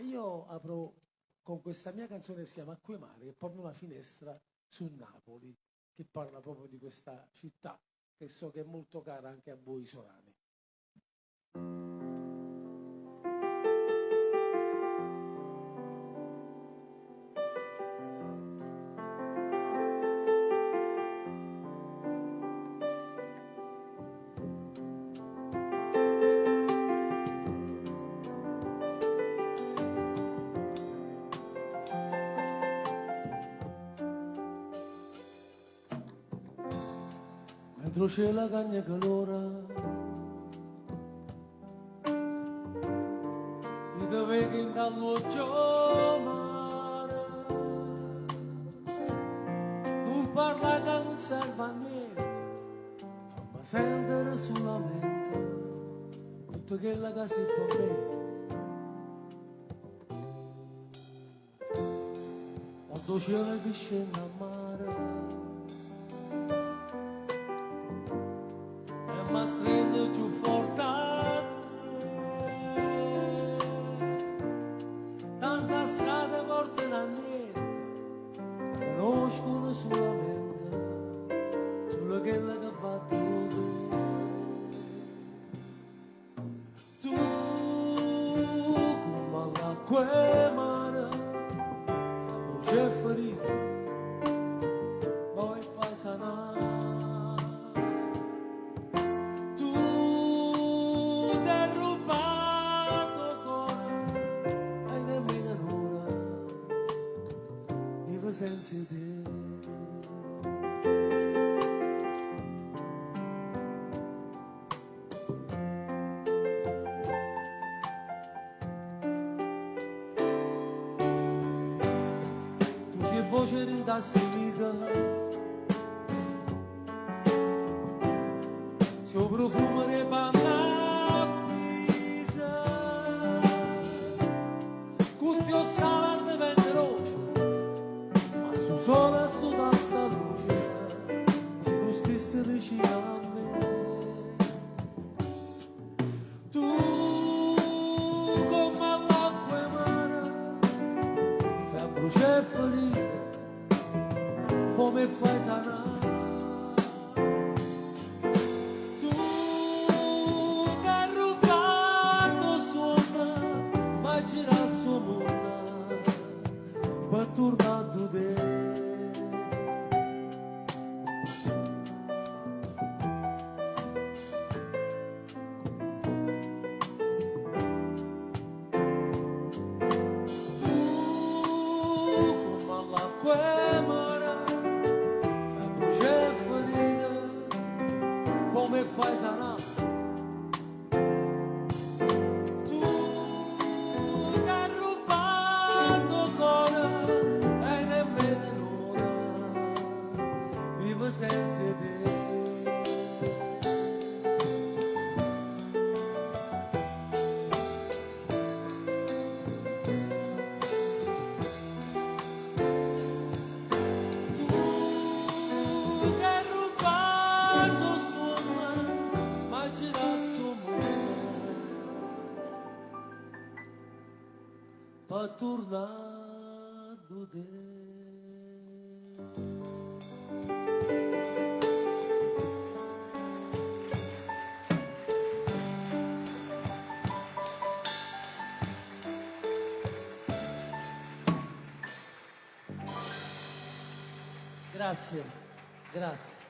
E io apro con questa mia canzone che si chiama Acque Mare, che è proprio una finestra su Napoli, che parla proprio di questa città, che so che è molto cara anche a voi isolani. Mentre c'è la cagna calora, e dove che dall'occhio mare, non parla che non serve a niente, ma sempre solamente tutto quello che si può bene. Quando c'è che scende a mare, ma stringe più forte a te. Tanta strada portano a niente, conoscono solamente solo quella che ha fatto tu. Tu come l'acqua e mare, quando c'è ferita, poi fai sanare. Senza te. Tu sei voce di tastica, sei profumo di panna pisa, cutti o salate venderoce, solo su questa luce se tu stessi vicino a me. Tu come l'acqua e mare fai bruciare e ferire, come fai sanare. Tu che hai rubato suona, ma gira su mondo per tornare da te. Come fai sanare? Tu che hai rubato cuore e nemmeno l'ora vivo senza te. Per tornare da te. Grazie, grazie.